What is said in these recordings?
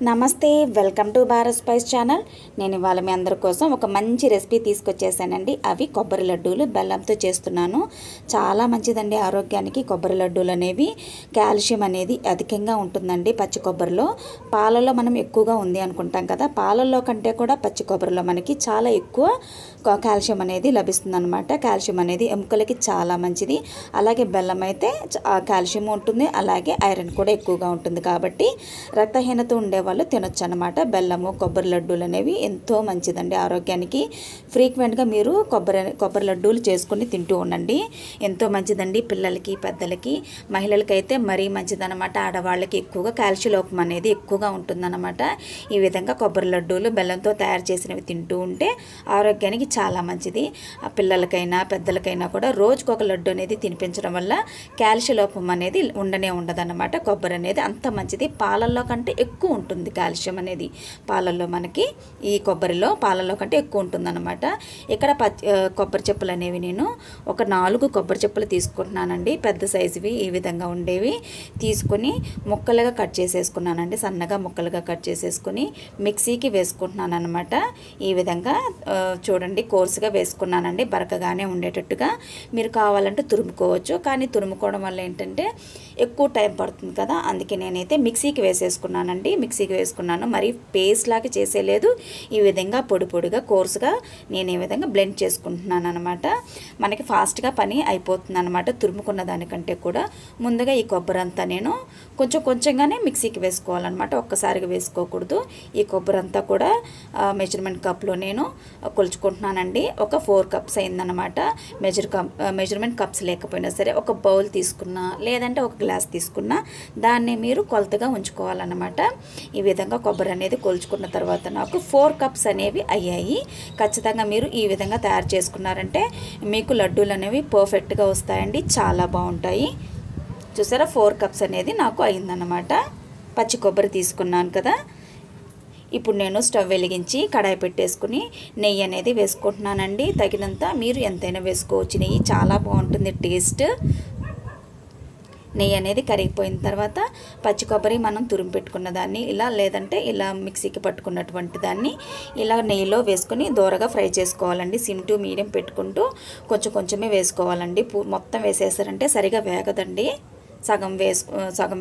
నమస్తే, welcome to Bharat spice channel. నేను ఇవాళ మీ అందరి కోసం ఒక మంచి రెసిపీ తీసుకొచ్చేసానండి. అవి కొబ్బరి లడ్డూలు బెల్లంతో చేస్తున్నాను. చాలా మంచిదండి ఆరోగ్యానికి. కొబ్బరి లడ్డూలు అనేవి కాల్షియం అనేది అధికంగా ఉంటుందండి పచ్చి కొబ్బరిలో. పాలలో మనం ఎక్కువగా ఉంది అనుకుంటాం కదా, పాలల్లో కంటే కూడా పచ్చి కొబ్బరిలో మనకి చాలా ఎక్కువ కాల్షియం అనేది లభిస్తుంది అనమాట. కాల్షియం అనేది ఎముకలకి చాలా మంచిది. అలాగే బెల్లం అయితే కాల్షియం ఉంటుంది, అలాగే ఐరన్ కూడా ఎక్కువగా ఉంటుంది. కాబట్టి రక్తహీనత ఉండేవాళ్ళు తినొచ్చు అనమాట. బెల్లము కొబ్బరి లడ్డూలు అనేవి ఎంతో మంచిదండి ఆరోగ్యానికి. ఫ్రీక్వెంట్గా మీరు కొబ్బరి లడ్డూలు చేసుకుని తింటూ ఉండండి. ఎంతో మంచిదండి పిల్లలకి, పెద్దలకి, మహిళలకి అయితే మరీ మంచిదన్నమాట. ఆడవాళ్ళకి ఎక్కువగా కాల్షియం లోపం అనేది ఎక్కువగా ఉంటుందన్నమాట. ఈ విధంగా కొబ్బరి లడ్డూలు బెల్లంతో తయారు చేసినవి తింటూ ఉంటే ఆరోగ్యానికి చాలా మంచిది. పిల్లలకైనా పెద్దలకైనా కూడా రోజుకొక లడ్డు అనేది తినిపించడం వల్ల కాల్షియం లోపం అనేది ఉండనే ఉండదన్నమాట. కొబ్బరి అనేది అంత మంచిది. పాలల్లో కంటే ఎక్కువ ఉంటుంది కాల్షియం అనేది. పాలల్లో మనకి ఈ పాలల్లో కంటే ఎక్కువ ఉంటుందన్నమాట. ఇక్కడ కొబ్బరి చెప్పులు అనేవి నేను ఒక 4 కొబ్బరి చెప్పులు తీసుకుంటున్నానండి. పెద్ద సైజువి ఈ విధంగా ఉండేవి తీసుకొని ముక్కలుగా కట్ చేసేసుకున్నానండి. సన్నగా ముక్కలుగా కట్ చేసేసుకొని మిక్సీకి వేసుకుంటున్నాను అనమాట. ఈ విధంగా చూడండి కోర్సుగా వేసుకున్నానండి. బరకగానే ఉండేటట్టుగా. మీరు కావాలంటే తురుముకోవచ్చు, కానీ తురుముకోవడం వల్ల ఏంటంటే ఎక్కువ టైం పడుతుంది కదా, అందుకే నేనైతే మిక్సీకి వేసేసుకున్నానండి. మిక్సీకి వేసుకున్నాను. మరి పేస్ట్ లాగా చేసేలేదు. ఈ విధంగా పొడి పొడిగా కోర్సుగా నేను ఈ విధంగా బ్లెండ్ చేసుకుంటున్నాను అనమాట. మనకి ఫాస్ట్గా పని అయిపోతుంది అనమాట. తురుముకున్న దానికంటే కూడా ముందుగా ఈ కొబ్బరి అంతా నేను కొంచెంగానే మిక్సీకి వేసుకోవాలన్నమాట. ఒక్కసారిగా వేసుకోకూడదు. ఈ కొబ్బరి అంతా కూడా మెజర్మెంట్ కప్లో నేను కొలుచుకుంటున్నానండి. ఒక 4 కప్స్ అయిందనమాట. మెజర్మెంట్ కప్స్ లేకపోయినా సరే ఒక బౌల్ తీసుకున్నా, లేదంటే ఒక గ్లాస్ తీసుకున్నా దాన్ని మీరు కొలతగా ఉంచుకోవాలన్నమాట. ఈ విధంగా కొబ్బరి అనేది కొలుచుకున్న తర్వాత నాకు 4 కప్స్ అనేవి అయ్యాయి. ఖచ్చితంగా మీరు ఈ విధంగా తయారు చేసుకున్నారంటే మీకు లడ్డూలు అనేవి పర్ఫెక్ట్గా వస్తాయండి. చాలా బాగుంటాయి. చూసారా 4 కప్స్ అనేది నాకు అయిందన్నమాట. పచ్చి కొబ్బరి తీసుకున్నాను కదా. ఇప్పుడు నేను స్టవ్ వెలిగించి కడాయి పెట్టేసుకుని నెయ్యి అనేది వేసుకుంటున్నానండి. తగినంత మీరు ఎంతైనా వేసుకోవచ్చు. నెయ్యి చాలా బాగుంటుంది టేస్ట్. నెయ్యి అనేది కరిగిపోయిన తర్వాత పచ్చి కొబ్బరి మనం తురిమి పెట్టుకున్న దాన్ని లేదంటే ఇలా మిక్సీకి పట్టుకున్నటువంటి దాన్ని ఇలా నెయ్యిలో వేసుకొని దూరగా ఫ్రై చేసుకోవాలండి. సిమ్ టు మీడియం పెట్టుకుంటూ కొంచెమే వేసుకోవాలండి. మొత్తం వేసేసారంటే సరిగా వేగదండి. సగం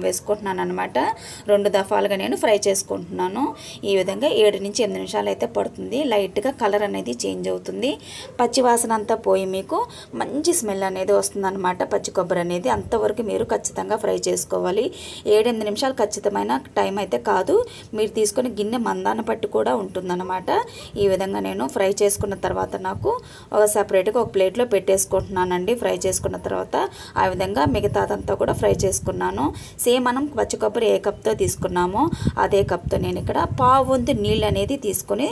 వేసుకుంటున్నాను అనమాట. 2 దఫాలుగా నేను ఫ్రై చేసుకుంటున్నాను. ఈ విధంగా 7 నుంచి 8 నిమిషాలు అయితే పడుతుంది. లైట్గా కలర్ అనేది చేంజ్ అవుతుంది. పచ్చి వాసన అంతా పోయి మీకు మంచి స్మెల్ అనేది వస్తుందన్నమాట. పచ్చి కొబ్బరి అనేది అంతవరకు మీరు ఖచ్చితంగా ఫ్రై చేసుకోవాలి. 7-8 నిమిషాలు ఖచ్చితమైన టైం అయితే కాదు. మీరు తీసుకునే గిన్నె మందాన పట్టు కూడా ఉంటుందన్నమాట. ఈ విధంగా నేను ఫ్రై చేసుకున్న తర్వాత నాకు సపరేట్గా ఒక ప్లేట్లో పెట్టేసుకుంటున్నానండి. ఫ్రై చేసుకున్న తర్వాత ఆ విధంగా మిగతాదంతా కూడా ఫ్రై చేసుకున్నాను. సేమ్ మనం పచ్చి కొబ్బరి ఏ కప్తో తీసుకున్నామో అదే కప్తో నేను ఇక్కడ పావు వంతు నీళ్ళు అనేది తీసుకొని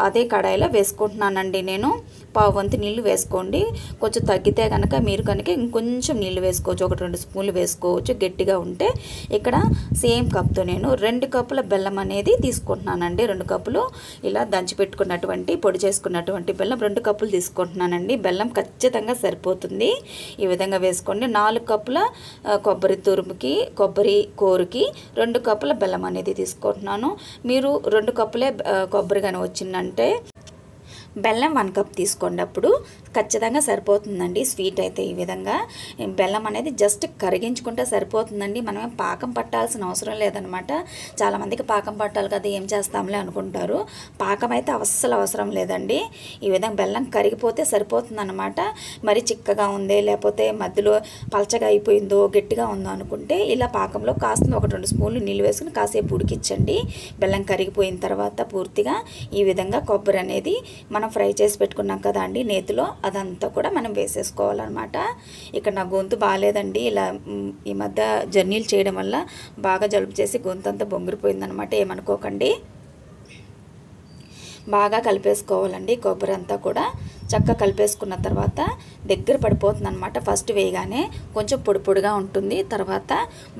అదే కడాయిలో వేసుకుంటున్నానండి. నేను పావు వంతు నీళ్ళు వేసుకోండి. కొంచెం తగ్గితే కనుక మీరు కనుక ఇంకొంచెం నీళ్ళు వేసుకోవచ్చు. 1-2 స్పూన్లు వేసుకోవచ్చు గట్టిగా ఉంటే. ఇక్కడ సేమ్ కప్తో నేను 2 కప్పుల బెల్లం అనేది తీసుకుంటున్నానండి. 2 కప్పులు ఇలా దంచి పెట్టుకున్నటువంటి పొడి చేసుకున్నటువంటి బెల్లం 2 కప్పులు తీసుకుంటున్నానండి. బెల్లం ఖచ్చితంగా సరిపోతుంది. ఈ విధంగా వేసుకోండి. 4 కప్పుల కొబ్బరి తురుముకి, కొబ్బరి కూరకి 2 కప్పుల బెల్లం అనేది తీసుకుంటున్నాను. మీరు 2 కప్పులే కొబ్బరి కానీ వచ్చిందంటే బెల్లం 1 కప్ తీసుకోండి. అప్పుడు ఖచ్చితంగా సరిపోతుందండి స్వీట్ అయితే. ఈ విధంగా బెల్లం అనేది జస్ట్ కరిగించుకుంటే సరిపోతుందండి. మనమే పాకం పట్టాల్సిన అవసరం లేదనమాట. చాలామందికి పాకం పట్టాలి కదా, ఏం చేస్తాంలే అనుకుంటారు. పాకం అయితే అస్సలు అవసరం లేదండి. ఈ విధంగా బెల్లం కరిగిపోతే సరిపోతుందన్నమాట. మరి చిక్కగా ఉంది, లేకపోతే మధ్యలో పలచగా అయిపోయిందో గట్టిగా ఉందో అనుకుంటే ఇలా పాకంలో కాస్త 1-2 స్పూన్లు నీళ్ళు వేసుకుని కాసేపు ఉడికించండి. బెల్లం కరిగిపోయిన తర్వాత పూర్తిగా ఈ విధంగా కొబ్బరి అనేది మనం ఫ్రై చేసి పెట్టుకున్నాం కదా అండి నేతిలో, అదంతా కూడా మనం వేసేసుకోవాలన్నమాట. ఇక్కడ నా గొంతు బాగాలేదండి. ఇలా ఈ మధ్య జర్నీలు చేయడం వల్ల బాగా జలుబు చేసి గొంతు అంతా బొంగిరిపోయిందనమాట. ఏమనుకోకండి. బాగా కలిపేసుకోవాలండి కొబ్బరి అంతా కూడా. చక్కగా కలిపేసుకున్న తర్వాత దగ్గర పడిపోతుంది అనమాట. ఫస్ట్ వేయగానే కొంచెం పొడి పొడిగా ఉంటుంది, తర్వాత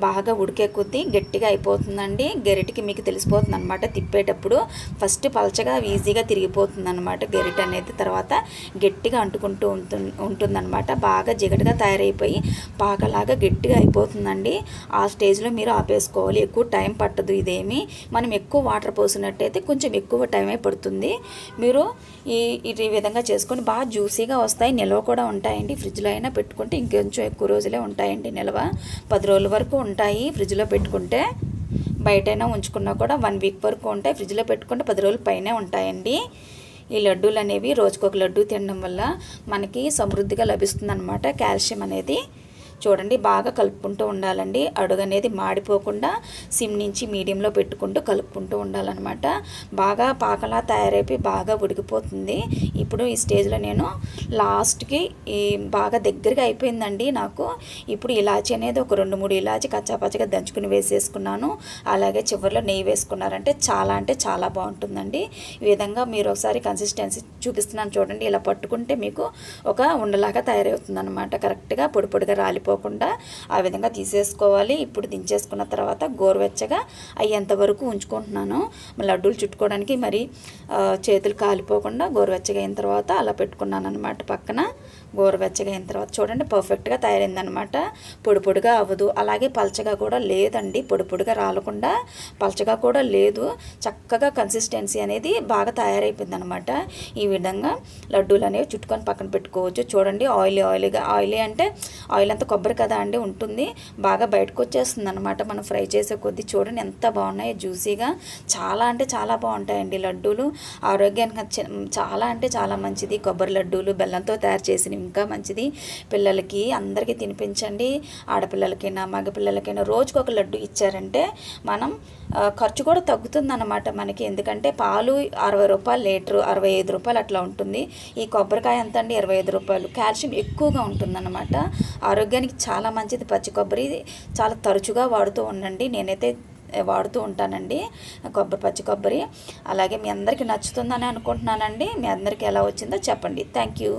బాగా ఉడికే కొద్దీ గట్టిగా అయిపోతుందండి. గరిటెకి మీకు తెలిసిపోతుంది అనమాట తిప్పేటప్పుడు. ఫస్ట్ పలచగా ఈజీగా తిరిగిపోతుంది అనమాట గరిటె అనేది, తర్వాత గట్టిగా అంటుకుంటూ ఉంటుందన్నమాట. బాగా జిగటగా తయారైపోయి పాకలాగా గట్టిగా అయిపోతుందండి. ఆ స్టేజ్లో మీరు ఆపేసుకోవాలి. ఎక్కువ టైం పట్టదు ఇదేమి. మనం ఎక్కువ వాటర్ పోసినట్టయితే కొంచెం ఎక్కువ టైమే పడుతుంది. మీరు ఈ విధంగా చేసుకొని బాగా జ్యూసీగా వస్తాయి, నిల్వ కూడా ఉంటాయండి. ఫ్రిడ్జ్లో అయినా పెట్టుకుంటే ఇంకొంచెం ఎక్కువ రోజులే ఉంటాయండి నిల్వ. 10 రోజుల వరకు ఉంటాయి ఫ్రిడ్జ్లో పెట్టుకుంటే. బయటైనా ఉంచుకున్నా కూడా 1 వీక్ వరకు ఉంటాయి. ఫ్రిడ్జ్లో పెట్టుకుంటే 10 రోజుల పైనే ఉంటాయండి. ఈ లడ్డూలు అనేవి రోజుకొక లడ్డూ తినడం వల్ల మనకి సమృద్ధిగా లభిస్తుంది అన్నమాట కాల్షియం అనేది. చూడండి బాగా కలుపుకుంటూ ఉండాలండి. అడుగు అనేది మాడిపోకుండా సిమ్ నుంచి మీడియంలో పెట్టుకుంటూ కలుపుకుంటూ ఉండాలన్నమాట. బాగా పాకలా తయారైపోయి బాగా ఉడికిపోతుంది. ఇప్పుడు ఈ స్టేజ్లో నేను లాస్ట్కి బాగా దగ్గరగా అయిపోయిందండి నాకు. ఇప్పుడు ఇలాచీ అనేది ఒక 2-3 ఇలాచీ కచ్చాపచ్చగా దంచుకుని వేసేసుకున్నాను. అలాగే చివరిలో నెయ్యి వేసుకున్నారంటే చాలా బాగుంటుందండి. ఈ విధంగా మీరు ఒకసారి కన్సిస్టెన్సీ చూపిస్తున్నాను చూడండి. ఇలా పట్టుకుంటే మీకు ఒక ఉండలాగా తయారవుతుంది అనమాట. కరెక్ట్గా పొడి పొడిగా రాలిపోకుండా ఆ విధంగా తీసేసుకోవాలి. ఇప్పుడు దించేసుకున్న తర్వాత గోరువెచ్చగా అయ్యేంత వరకు ఉంచుకుంటున్నాను. లడ్డూలు చుట్టుకోవడానికి మరి చేతులు కాలిపోకుండా గోరువెచ్చగా అయిన తర్వాత అలా పెట్టుకున్నాను అనమాట పక్కన. గోరువెచ్చగా అయిన తర్వాత చూడండి పర్ఫెక్ట్గా తయారైందనమాట. పొడి పొడిగా అవ్వదు, అలాగే పలచగా కూడా లేదండి. పొడి పొడిగా రాలకుండా పలచగా కూడా లేదు. చక్కగా కన్సిస్టెన్సీ అనేది బాగా తయారైపోయింది అనమాట. ఈ విధంగా లడ్డూలు అనేవి చుట్టుకొని పక్కన పెట్టుకోవచ్చు. చూడండి ఆయిలీ అంటే ఆయిల్ అంతా కొబ్బరి కదా అండి ఉంటుంది, బాగా బయటకు వచ్చేస్తుంది అనమాట మనం ఫ్రై చేసే కొద్దీ. చూడండి ఎంత బాగున్నాయో జ్యూసీగా. చాలా అంటే చాలా బాగుంటాయండి లడ్డూలు. ఆరోగ్యానికి చాలా మంచిది. కొబ్బరి లడ్డూలు బెల్లంతో తయారు చేసినవి ఇంకా మంచిది. పిల్లలకి అందరికీ తినిపించండి. ఆడపిల్లలకైనా మగపిల్లలకైనా రోజుకొక లడ్డు ఇచ్చారంటే మనం ఖర్చు కూడా తగ్గుతుందన్నమాట మనకి. ఎందుకంటే పాలు 60 రూపాయలు లీటరు, 65 రూపాయలు అట్లా ఉంటుంది. ఈ కొబ్బరికాయ ఎంత అండి 25 రూపాయలు. కాల్షియం ఎక్కువగా ఉంటుందన్నమాట. ఆరోగ్యానికి చాలా మంచిది. పచ్చి కొబ్బరి చాలా తరచుగా వాడుతూ ఉండండి. నేనైతే వాడుతూ ఉంటానండి పచ్చి కొబ్బరి. అలాగే మీ అందరికీ నచ్చుతుందని అనుకుంటున్నానండి. మీ అందరికీ ఎలా వచ్చిందో చెప్పండి. Thank you.